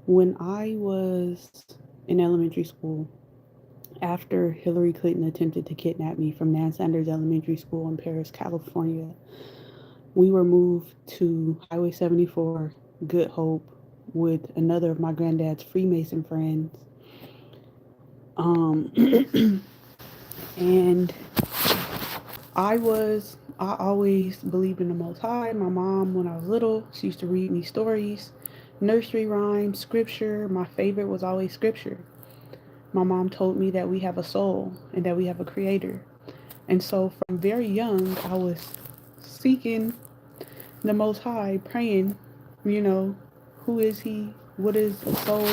When I was in elementary school, after Hillary Clinton attempted to kidnap me from Nan Sanders Elementary School in Paris, California, we were moved to Highway 74, Good Hope, with another of my granddad's Freemason friends. Um, and I always believed in the Most High. My mom, when I was little, she used to read me stories, nursery rhymes, scripture. My favorite was always scripture. My mom told me that we have a soul and that we have a creator. And so from very young, I was seeking the Most High, praying, you know, who is He? What is a soul?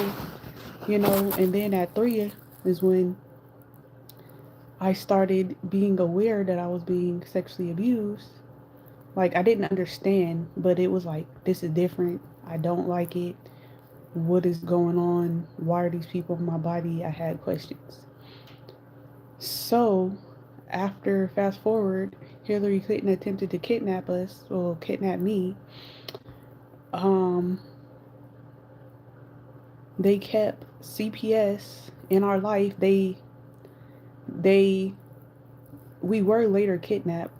And then at 3 is when I started being aware that I was being sexually abused. Like, I didn't understand, but it was like, this is different. I don't like it. What is going on? Why are these people in my body? I had questions. So, after fast forward, Hillary Clinton attempted to kidnap us, or kidnap me. Um, they kept CPS in our life. They, we were later kidnapped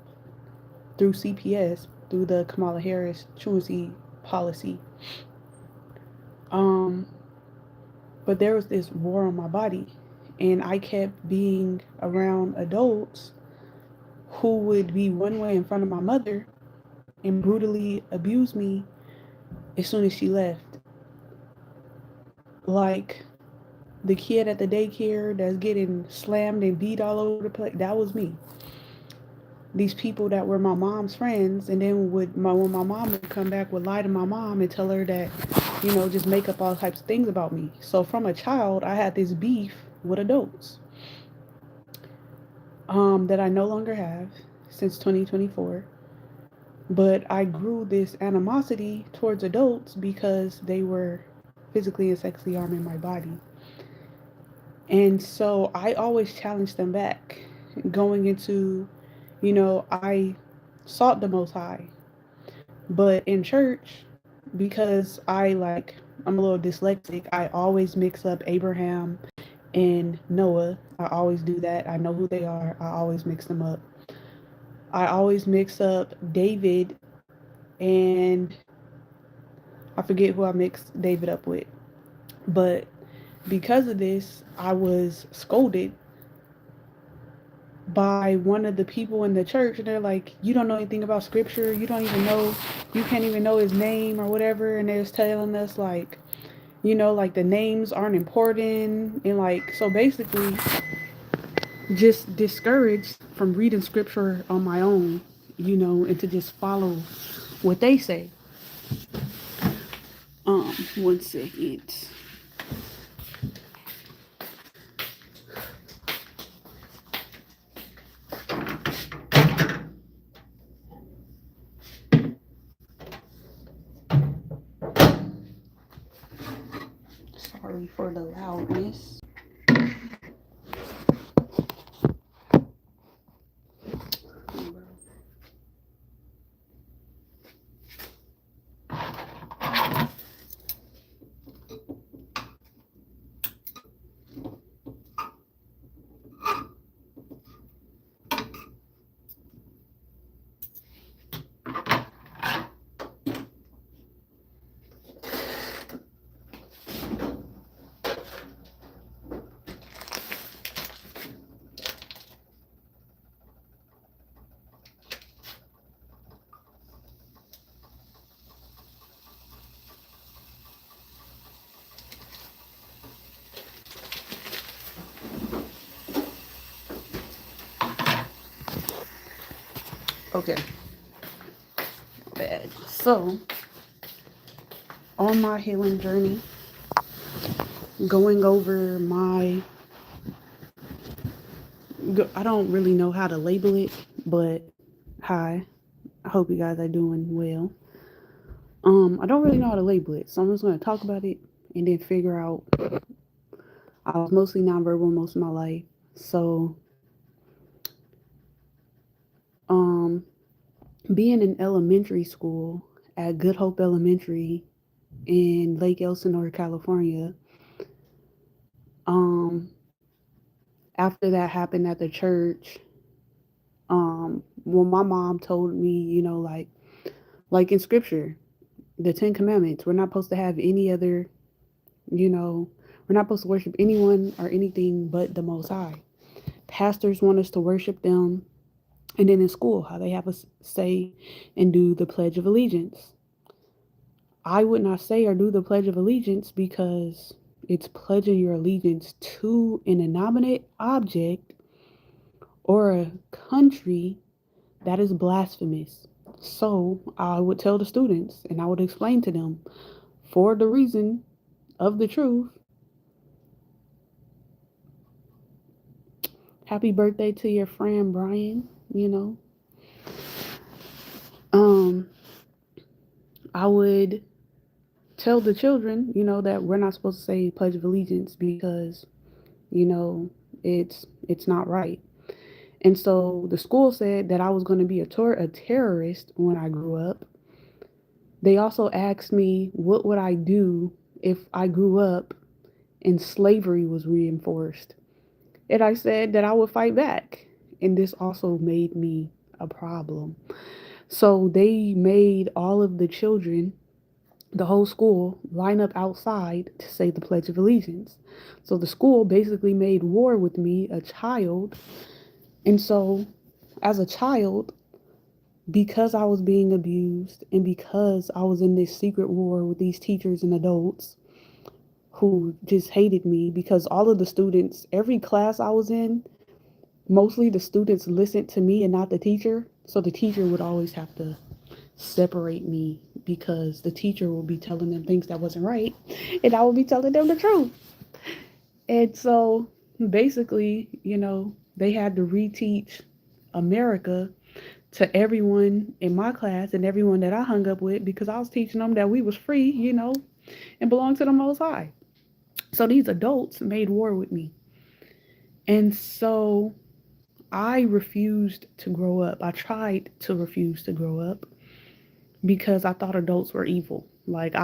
through CPS through the Kamala Harris truancy policy. Um, but there was this war on my body, and I kept being around adults who would be one way in front of my mother and brutally abuse me as soon as she left. Like the kid at the daycare that's getting slammed and beat all over the place, that was me. These people that were my mom's friends, and then when my mom would come back, would lie to my mom and tell her that, just make up all types of things about me. So from a child, I had this beef with adults, that I no longer have since 2024. But I grew this animosity towards adults because they were physically and sexually harming my body. And so I always challenged them back. Going into, I sought the Most High. But in church, because I'm a little dyslexic, I always mix up Abraham and Noah. I always do that. I know who they are. I always mix them up. I always mix up David and I forget who I mixed David up with. But because of this, I was scolded by one of the people in the church, and they're like, you don't know anything about scripture, you don't even know, you can't even know his name or whatever. And they're just telling us like, like the names aren't important, and like, so basically just discouraged from reading scripture on my own, and to just follow what they say. 1 second. Sorry for the loudness. Okay, bad. So, on my healing journey, going over I don't really know how to label it, but hi, I hope you guys are doing well. I don't really know how to label it, so I'm just going to talk about it and then figure out. I was mostly nonverbal most of my life, so um, being in elementary school at Good Hope Elementary, in Lake Elsinore, California. Um, After that happened at the church, well, my mom told me, like in scripture, the Ten Commandments, we're not supposed to have any other, you know, we're not supposed to worship anyone or anything but the Most High. Pastors want us to worship them. And then in school, how they have us say and do the Pledge of Allegiance. I would not say or do the Pledge of Allegiance because it's pledging your allegiance to an inanimate object or a country that is blasphemous. So I would tell the students and I would explain to them for the reason of the truth. Happy birthday to your friend Brian, Um, I would tell the children, that we're not supposed to say Pledge of Allegiance because, you know, it's not right. And so the school said that I was going to be a terrorist when I grew up. They also asked me what would I do if I grew up and slavery was reinforced. And I said that I would fight back. And this also made me a problem. So they made all of the children, the whole school, line up outside to say the Pledge of Allegiance. So the school basically made war with me, a child. And so, as a child, because I was being abused and because I was in this secret war with these teachers and adults who just hated me, because all of the students, every class I was in, mostly the students listened to me and not the teacher. So the teacher would always have to separate me because the teacher will be telling them things that wasn't right and I will be telling them the truth. And so basically, they had to reteach America to everyone in my class and everyone that I hung up with because I was teaching them that we was free, and belonged to the Most High. So these adults made war with me. And so I refused to grow up. I tried to refuse to grow up because I thought adults were evil. Like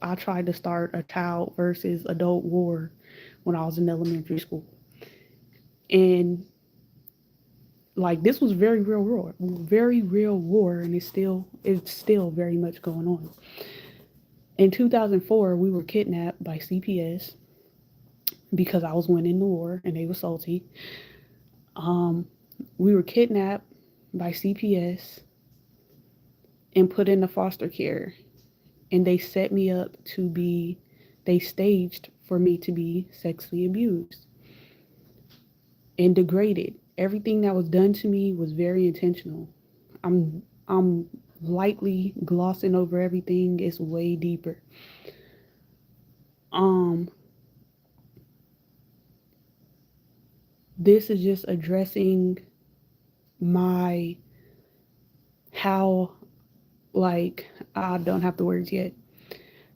I tried to start a child versus adult war when I was in elementary school. And like this was very real war, and it's still very much going on. In 2004, we were kidnapped by CPS because I was winning the war and they were salty. Um, we were kidnapped by CPS and put into foster care, and they set me up they staged for me to be sexually abused and degraded. Everything that was done to me was very intentional. I'm lightly glossing over everything. It's way deeper. Um this is just addressing my how like I don't have the words yet.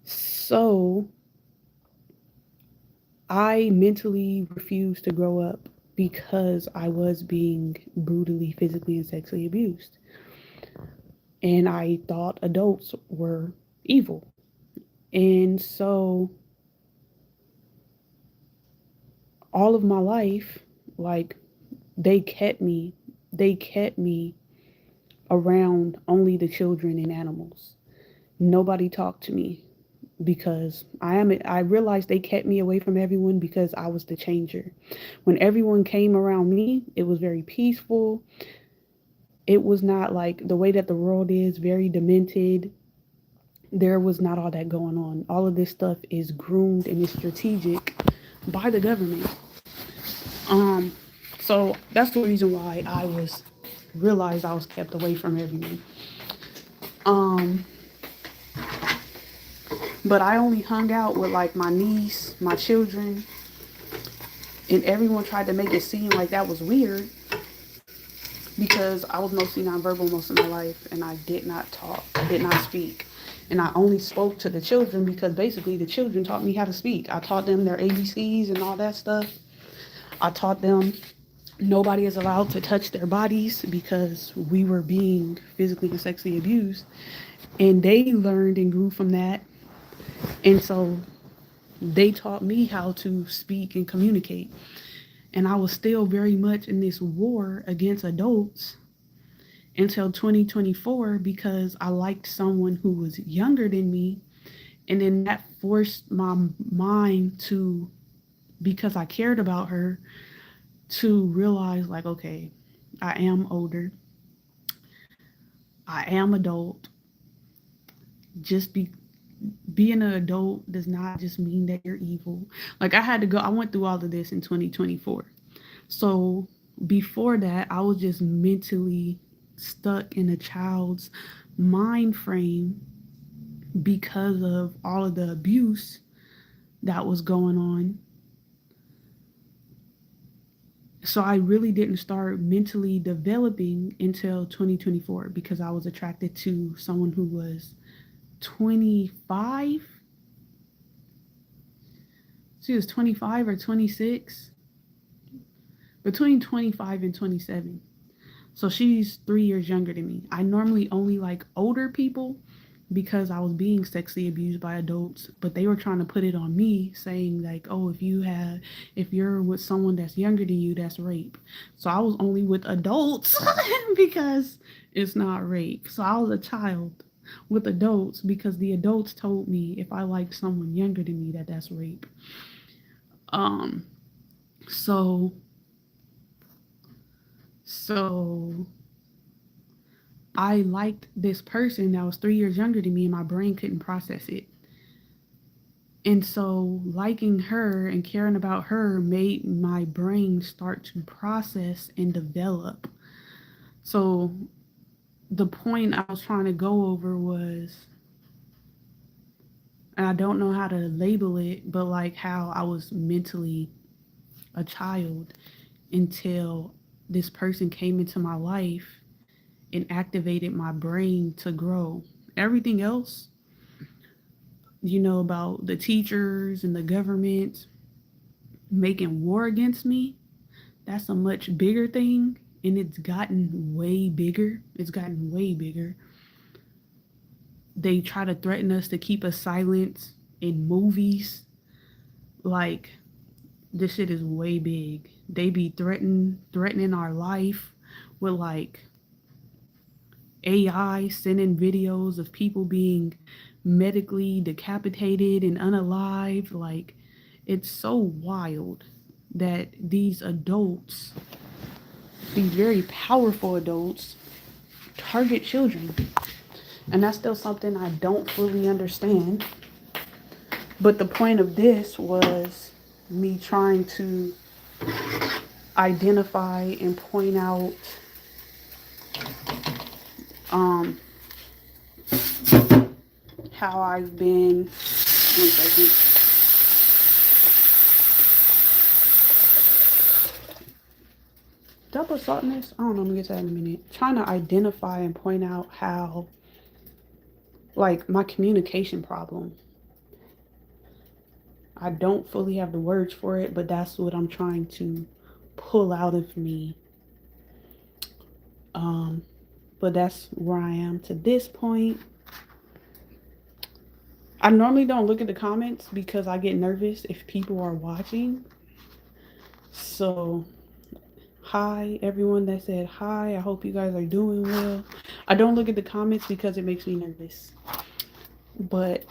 So I mentally refused to grow up because I was being brutally, physically, and sexually abused. And I thought adults were evil. And so all of my life, like they kept me around only the children and animals. Nobody talked to me because I realized they kept me away from everyone because I was the changer. When everyone came around me, it was very peaceful. It was not like the way that the world is, very demented. There was not all that going on. All of this stuff is groomed and is strategic by the government. Um, so that's the reason why I was realized I was kept away from everyone. Um, but I only hung out with like my niece, my children, and everyone tried to make it seem like that was weird because I was mostly nonverbal most of my life and I did not talk, I did not speak. And I only spoke to the children because basically the children taught me how to speak. I taught them their ABCs and all that stuff. I taught them nobody is allowed to touch their bodies because we were being physically and sexually abused. And they learned and grew from that. And so they taught me how to speak and communicate. And I was still very much in this war against adults until 2024 because I liked someone who was younger than me. And then that forced my mind to, because I cared about her, to realize, like, okay, I am older, I am adult. Just being an adult does not just mean that you're evil. Like, I went through all of this in 2024. So before that, I was just mentally stuck in a child's mind frame because of all of the abuse that was going on. So I really didn't start mentally developing until 2024 because I was attracted to someone who was 25. She was 25 or 26, between 25 and 27. So she's 3 years younger than me. I normally only like older people because I was being sexually abused by adults, but they were trying to put it on me, saying like, "Oh, if you're with someone that's younger than you, that's rape." So I was only with adults because it's not rape. So I was a child with adults because the adults told me if I liked someone younger than me that that's rape. Um, so so I liked this person that was 3 years younger than me, and my brain couldn't process it. And so, liking her and caring about her made my brain start to process and develop. So, the point I was trying to go over was, and I don't know how to label it, but like how I was mentally a child until this person came into my life and activated my brain to grow. Everything else, about the teachers and the government making war against me, that's a much bigger thing. And it's gotten way bigger. It's gotten way bigger. They try to threaten us to keep us silent in movies. Like, this shit is way big. They be threatening our life with like AI sending videos of people being medically decapitated and unalive. Like, it's so wild that these adults, these very powerful adults, target children. And that's still something I don't fully understand. But the point of this was me trying to identify and point out um, how I've been. 1 second. Double saltness? I don't know. I'm gonna get to that in a minute. Trying to identify and point out how, like, my communication problem. I don't fully have the words for it, but that's what I'm trying to pull out of me. Um, but that's where I am to this point. I normally don't look at the comments because I get nervous if people are watching. So, hi, everyone that said hi. I hope you guys are doing well. I don't look at the comments because it makes me nervous. But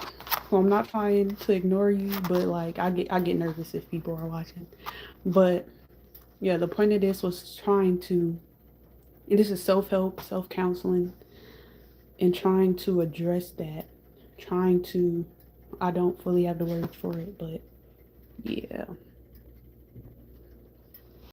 well, I'm not trying to ignore you, but like I get nervous if people are watching. But yeah, the point of this was trying to, and this is self-help, self-counseling, and trying to address that. Trying to, I don't fully have the words for it, but yeah.